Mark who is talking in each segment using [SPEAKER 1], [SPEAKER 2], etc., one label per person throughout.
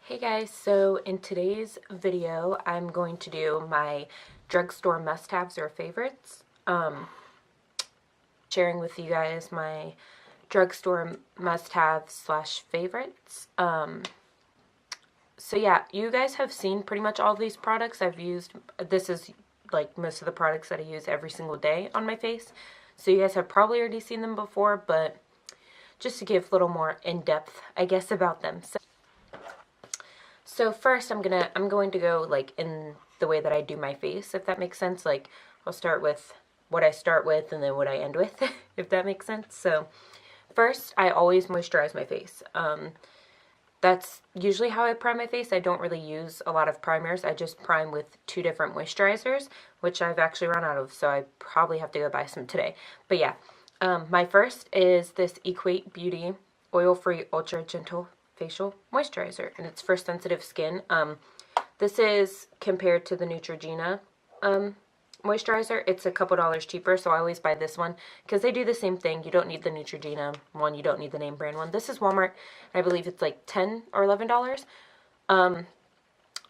[SPEAKER 1] Hey guys, so in today's video I'm going to do my drugstore must-haves or favorites. Sharing with you guys my drugstore must-haves slash favorites. So yeah, you guys have seen pretty much all of these products I've used. This is like most of the products that I use every single day on my face. So you guys have probably already seen them before, but just to give a little more in-depth, I guess, about them. So first I'm going to go like in the way that I do my face, if that makes sense. Like I'll start with what I start with and then what I end with, if that makes sense. So first I always moisturize my face. That's usually how I prime my face. I don't really use a lot of primers. I just prime with 2 different moisturizers, which I've actually run out of, so I probably have to go buy some today. But yeah, my first is this Equate Beauty Oil-Free Ultra Gentle Facial Moisturizer, and it's for sensitive skin. This is compared to the Neutrogena moisturizer. It's a couple dollars cheaper, so I always buy this one because they do the same thing. You don't need the Neutrogena one, you don't need the name brand one. This is Walmart, and I believe it's like $10 or $11.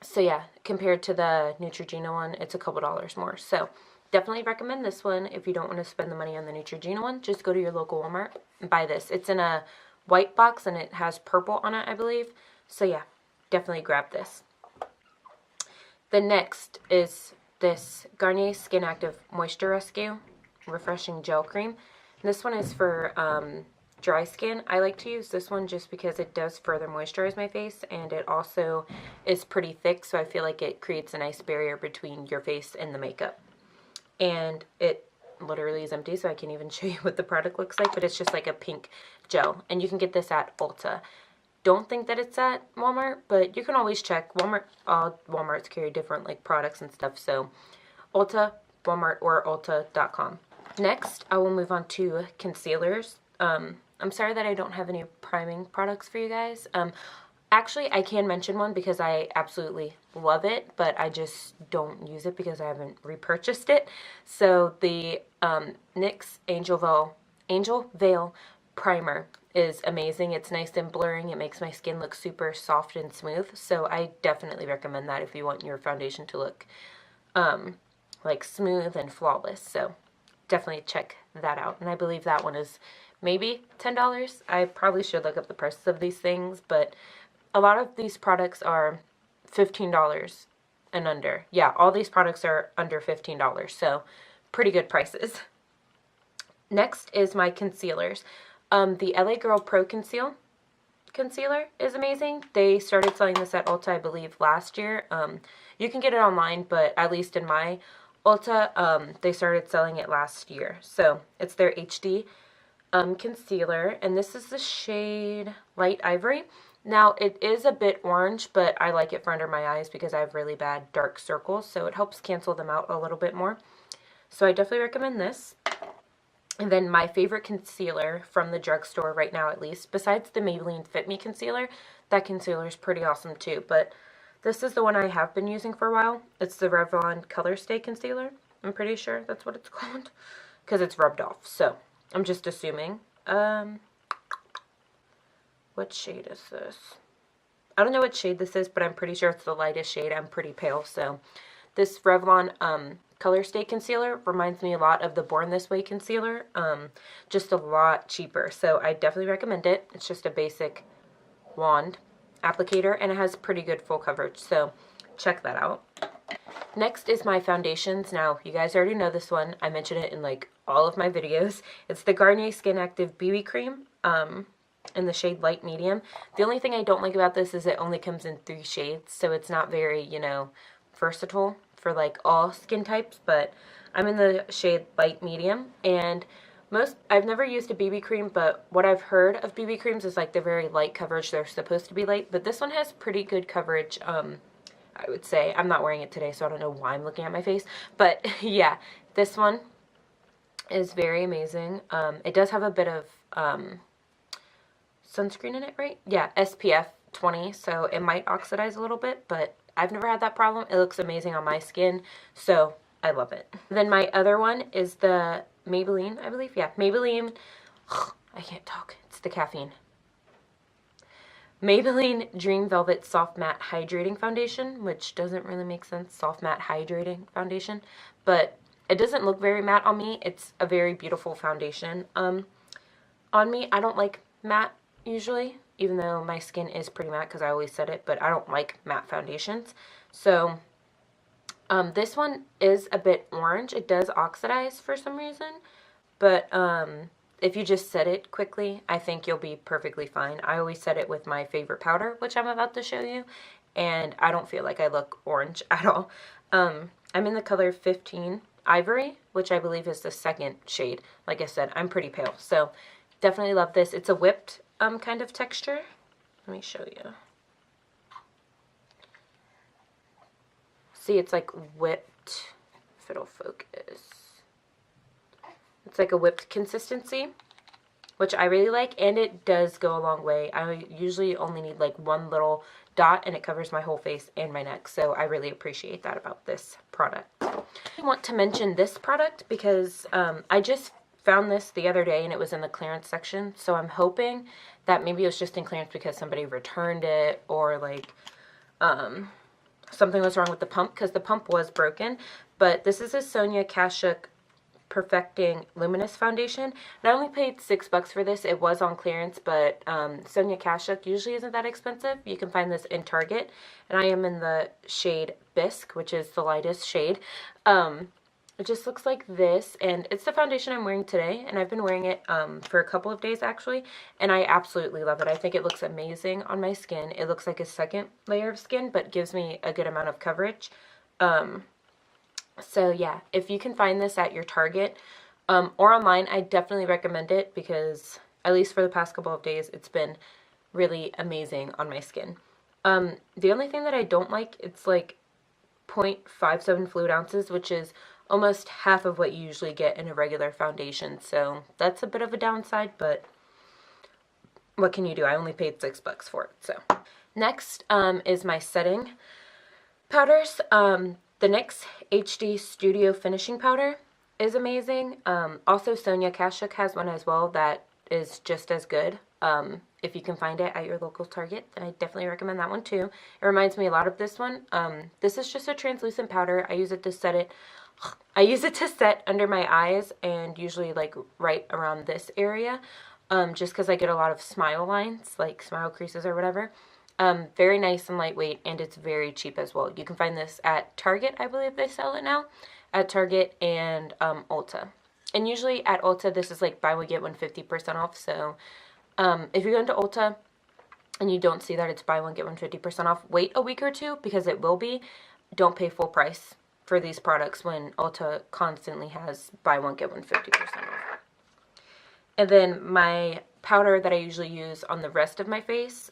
[SPEAKER 1] So yeah, compared to the Neutrogena one, it's a couple dollars more. So definitely recommend this one if you don't want to spend the money on the Neutrogena one. Just go to your local Walmart and buy this. It's in a white box and it has purple on it, I believe. So yeah, definitely grab this. The next is this Garnier Skin Active Moisture Rescue Refreshing Gel Cream. And this one is for dry skin. I like to use this one just because it does further moisturize my face, and it also is pretty thick, so I feel like it creates a nice barrier between your face and the makeup. And it literally is empty, so I can't even show you what the product looks like, but it's just like a pink gel, and you can get this at Ulta. Don't think that it's at Walmart, but you can always check. Walmarts carry different like products and stuff, so Ulta, Walmart, or Ulta.com. Next, I will move on to concealers. I'm sorry that I don't have any priming products for you guys. Actually, I can mention one because I absolutely love it, but I just don't use it because I haven't repurchased it. So the NYX Angel Veil Primer is amazing. It's nice and blurring. It makes my skin look super soft and smooth. So I definitely recommend that if you want your foundation to look like smooth and flawless. So definitely check that out. And I believe that one is maybe $10. I probably should look up the prices of these things, but a lot of these products are $15 and under. Yeah, all these products are under $15, so pretty good prices. Next is my concealers. The LA Girl Pro Concealer is amazing. They started selling this at Ulta, I believe, last year. You can get it online, but at least in my Ulta, they started selling it last year. So it's their HD concealer, and this is the shade Light Ivory. Now, it is a bit orange, but I like it for under my eyes because I have really bad dark circles, so it helps cancel them out a little bit more. So I definitely recommend this. And then my favorite concealer from the drugstore right now, at least, besides the Maybelline Fit Me concealer, that concealer is pretty awesome too, but this is the one I have been using for a while. It's the Revlon Color Stay Concealer. I'm pretty sure that's what it's called because it's rubbed off, so I'm just assuming. What shade is this? I don't know what shade this is, but I'm pretty sure it's the lightest shade. I'm pretty pale, so this Revlon Color Stay Concealer reminds me a lot of the Born This Way concealer, just a lot cheaper. So I definitely recommend it. It's just a basic wand applicator, and it has pretty good full coverage, so check that out. Next is my foundations. Now, you guys already know this one. I mention it in like all of my videos. It's the Garnier Skin Active BB Cream in the shade Light Medium. The only thing I don't like about this is it only comes in 3 shades, so it's not very, you know, versatile for like all skin types, but I'm in the shade Light Medium, and I've never used a BB cream, but what I've heard of BB creams is like they're very light coverage. They're supposed to be light, but this one has pretty good coverage, I would say. I'm not wearing it today, so I don't know why I'm looking at my face, but yeah, this one is very amazing. It does have a bit of sunscreen in it, right? Yeah, SPF 20, so it might oxidize a little bit, but I've never had that problem. It looks amazing on my skin, so I love it. Then my other one is the Maybelline, I believe. Yeah, Maybelline. I can't talk. It's the caffeine. Maybelline Dream Velvet Soft Matte Hydrating Foundation, which doesn't really make sense, soft matte hydrating foundation, but it doesn't look very matte on me. It's a very beautiful foundation. On me, I don't like matte usually, even though my skin is pretty matte because I always said it, but I don't like matte foundations. So this one is a bit orange. It does oxidize for some reason, but if you just set it quickly, I think you'll be perfectly fine. I always set it with my favorite powder, which I'm about to show you, and I don't feel like I look orange at all. I'm in the color 15 Ivory, which I believe is the second shade. Like I said, I'm pretty pale, so definitely love this. It's a whipped kind of texture. Let me show you. See, it's like whipped, if it'll focus. It's like a whipped consistency, which I really like, and it does go a long way. I usually only need like one little dot, and it covers my whole face and my neck, so I really appreciate that about this product. I want to mention this product because I just found this the other day, and it was in the clearance section, so I'm hoping that maybe it was just in clearance because somebody returned it, or like something was wrong with the pump, because the pump was broken. But this is a Sonia Kashuk Perfecting Luminous Foundation, and I only paid $6 for this. It was on clearance, but Sonia Kashuk usually isn't that expensive. You can find this in Target, and I am in the shade Bisque, which is the lightest shade. It just looks like this, and it's the foundation I'm wearing today, and I've been wearing it for a couple of days actually, and I absolutely love it. I think it looks amazing on my skin. It looks like a second layer of skin, but gives me a good amount of coverage. So yeah, if you can find this at your Target or online, I definitely recommend it because at least for the past couple of days, it's been really amazing on my skin. The only thing that I don't like, it's like 0.57 fluid ounces, which is almost half of what you usually get in a regular foundation. So that's a bit of a downside, but what can you do? I only paid $6 for it. So next is my setting powders. The NYX HD Studio Finishing Powder is amazing. Also, Sonia Kashuk has one as well that is just as good. If you can find it at your local Target, then I definitely recommend that one too. It reminds me a lot of this one. This is just a translucent powder. I use it to set under my eyes, and usually like right around this area, just because I get a lot of smile lines, like smile creases or whatever. Very nice and lightweight, and it's very cheap as well. You can find this at Target, I believe they sell it now, at Target and Ulta. And usually at Ulta, this is like buy one get one 50% off. So if you go into Ulta and you don't see that it's buy one get one 50% off, wait a week or two, because it will be. Don't pay full price for these products when Ulta constantly has buy one get one 50% off. And then my powder that I usually use on the rest of my face,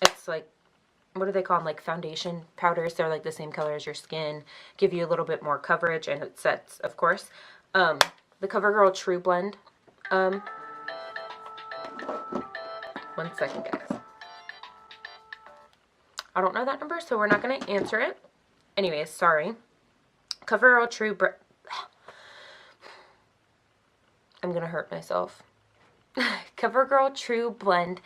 [SPEAKER 1] it's like, what do they call them? Like foundation powders. They're like the same color as your skin, give you a little bit more coverage, and it sets, of course. The CoverGirl True Blend. 1 second, guys. I don't know that number, so we're not going to answer it. Anyways, sorry. CoverGirl True I'm going to hurt myself. CoverGirl True Blend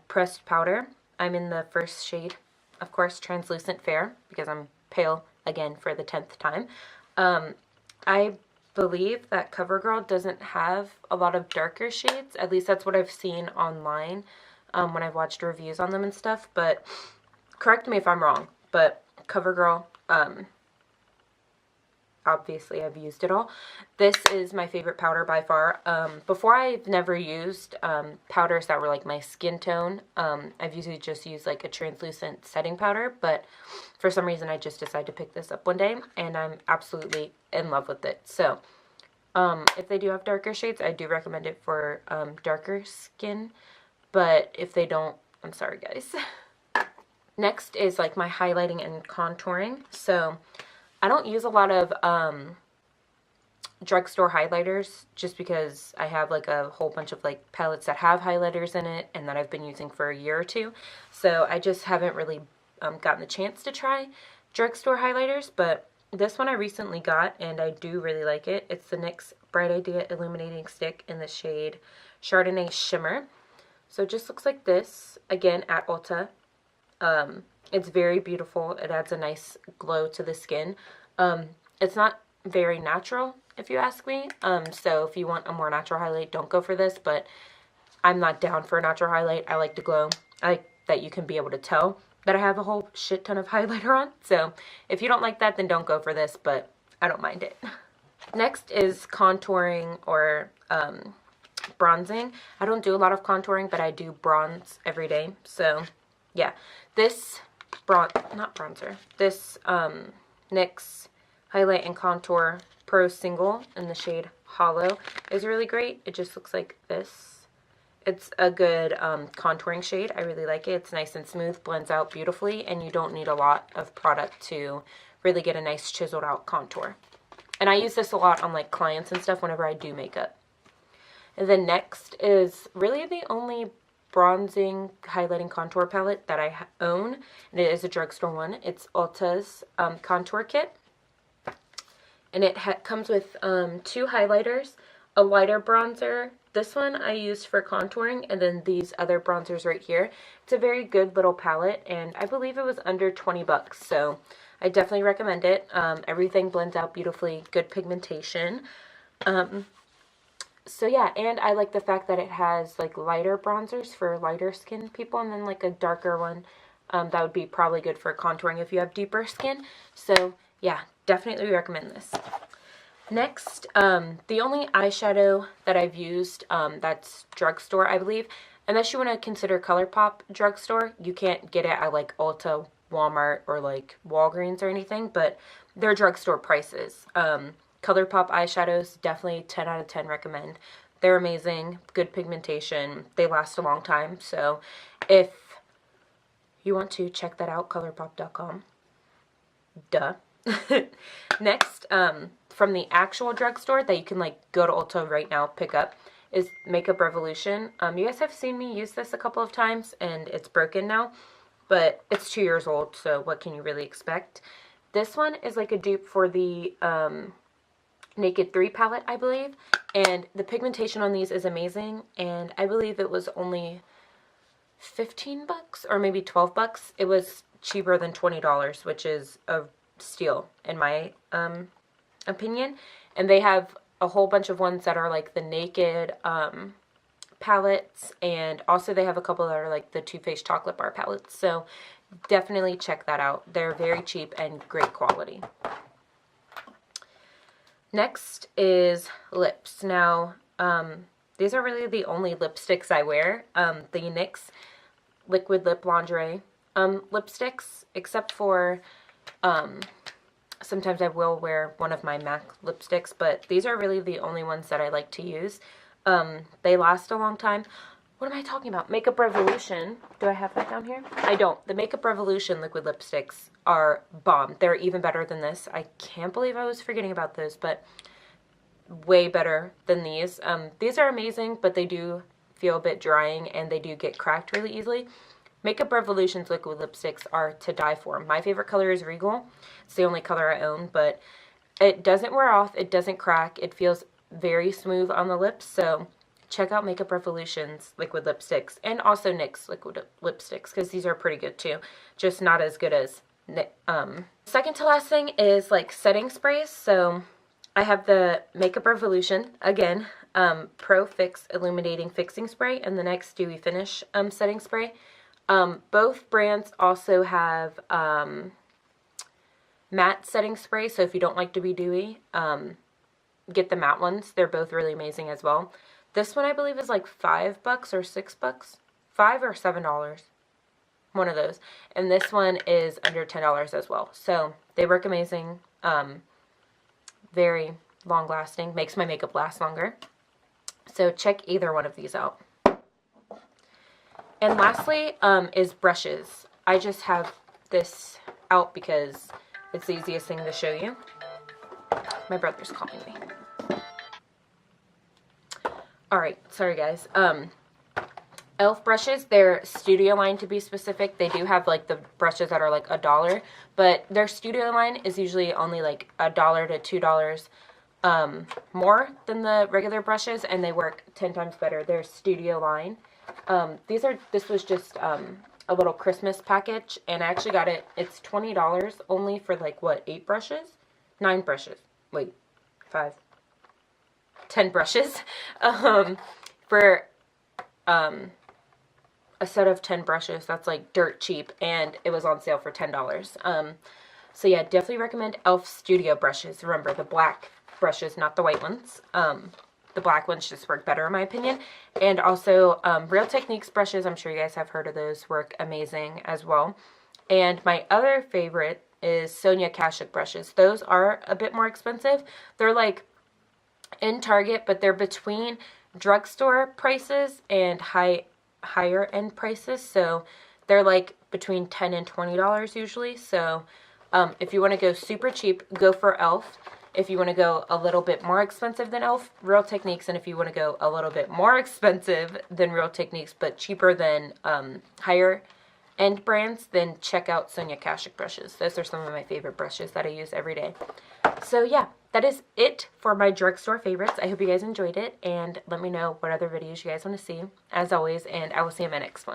[SPEAKER 1] pressed powder. I'm in the first shade, of course, Translucent Fair, because I'm pale again for the 10th time. I believe that CoverGirl doesn't have a lot of darker shades. At least that's what I've seen online when I've watched reviews on them and stuff. But correct me if I'm wrong. But CoverGirl, obviously I've used it all. This is my favorite powder by far. Before, I've never used powders that were like my skin tone. I've usually just used like a translucent setting powder, but for some reason I just decided to pick this up one day, and I'm absolutely in love with it. So if they do have darker shades, I do recommend it for darker skin, but if they don't, I'm sorry guys. Next is like my highlighting and contouring. So I don't use a lot of drugstore highlighters, just because I have like a whole bunch of like palettes that have highlighters in it and that I've been using for a year or two. So I just haven't really gotten the chance to try drugstore highlighters, but this one I recently got and I do really like it. It's the NYX Bright Idea Illuminating Stick in the shade Chardonnay Shimmer. So it just looks like this, again, at Ulta. It's very beautiful. It adds a nice glow to the skin. It's not very natural, if you ask me. So if you want a more natural highlight, don't go for this, but I'm not down for a natural highlight. I like to glow. I like that you can be able to tell that I have a whole shit ton of highlighter on. So if you don't like that, then don't go for this, but I don't mind it. Next is contouring or bronzing. I don't do a lot of contouring, but I do bronze every day. So yeah, this this NYX Highlight and Contour Pro Single in the shade Hollow is really great. It just looks like this. It's a good contouring shade. I really like it. It's nice and smooth, blends out beautifully, and you don't need a lot of product to really get a nice chiseled out contour. And I use this a lot on like clients and stuff whenever I do makeup. And then next is really the only bronzing, highlighting contour palette that I own, and it is a drugstore one. It's Ulta's contour kit, and it comes with 2 highlighters, a lighter bronzer. This one I use for contouring, and then these other bronzers right here. It's a very good little palette, and I believe it was under 20 bucks, so I definitely recommend it. Everything blends out beautifully, good pigmentation. So yeah, and I like the fact that it has like lighter bronzers for lighter skin people, and then like a darker one that would be probably good for contouring if you have deeper skin. So yeah, definitely recommend this. Next, the only eyeshadow that I've used that's drugstore, I believe, unless you want to consider ColourPop drugstore, you can't get it at like Ulta, Walmart, or like Walgreens or anything, but they're drugstore prices. ColourPop eyeshadows, definitely 10 out of 10 recommend. They're amazing, good pigmentation, they last a long time, so if you want to check that out, colourpop.com. Duh. Next, from the actual drugstore that you can like go to Ulta right now, pick up, is Makeup Revolution. You guys have seen me use this a couple of times, and it's broken now, but it's 2 years old, so what can you really expect? This one is like a dupe for the Naked 3 palette, I believe, and the pigmentation on these is amazing, and I believe it was only 15 bucks or maybe 12 bucks. It was cheaper than $20, which is a steal in my opinion. And they have a whole bunch of ones that are like the Naked palettes, and also they have a couple that are like the Too Faced Chocolate Bar palettes, so definitely check that out. They're very cheap and great quality. Next is lips. Now, these are really the only lipsticks I wear. The NYX Liquid Lip Lingerie lipsticks, except for sometimes I will wear one of my MAC lipsticks, but these are really the only ones that I like to use. They last a long time. What am I talking about? Makeup Revolution. Do I have that down here? I don't. The Makeup Revolution liquid lipsticks are bomb. They're even better than this. I can't believe I was forgetting about those, but way better than these. These are amazing, but they do feel a bit drying, and they do get cracked really easily. Makeup Revolution's liquid lipsticks are to die for. My favorite color is Regal. It's the only color I own, but it doesn't wear off. It doesn't crack. It feels very smooth on the lips, so check out Makeup Revolution's liquid lipsticks, and also NYX liquid lipsticks, because these are pretty good too, just not as good as Second to last thing is like setting sprays. So I have the Makeup Revolution, again, Pro Fix Illuminating Fixing Spray, and the NYX Dewy Finish setting spray. Both brands also have matte setting spray, so if you don't like to be dewy, get the matte ones. They're both really amazing as well. This one I believe is like $5 or $6, $5 or $7, one of those. And this one is under $10 as well. So they work amazing, very long lasting, makes my makeup last longer. So check either one of these out. And lastly is brushes. I just have this out because it's the easiest thing to show you. My brother's calling me. Alright, sorry guys. e.l.f. brushes, they're studio line to be specific. They do have like the brushes that are like $1, but their studio line is usually only like $1 to $2 more than the regular brushes, and they work 10 times better. Their studio line This was just a little Christmas package, and I actually got it. It's $20 only for like what, 8 brushes? 9 brushes. Wait, 5, 10 brushes. For a set of 10 brushes. That's like dirt cheap, and it was on sale for $10. So yeah, definitely recommend e.l.f. Studio brushes. Remember, the black brushes, not the white ones. The black ones just work better in my opinion. And also Real Techniques brushes, I'm sure you guys have heard of those, work amazing as well. And my other favorite is Sonia Kashuk brushes. Those are a bit more expensive. They're like in Target, but they're between drugstore prices and higher end prices. So they're like between $10 and $20 usually. So if you want to go super cheap, go for e.l.f. If you want to go a little bit more expensive than e.l.f., Real Techniques. And if you want to go a little bit more expensive than Real Techniques, but cheaper than higher end brands, then check out Sonia Kashuk brushes. Those are some of my favorite brushes that I use every day. So yeah, that is it for my drugstore favorites. I hope you guys enjoyed it, and let me know what other videos you guys want to see, as always, and I will see you in my next one.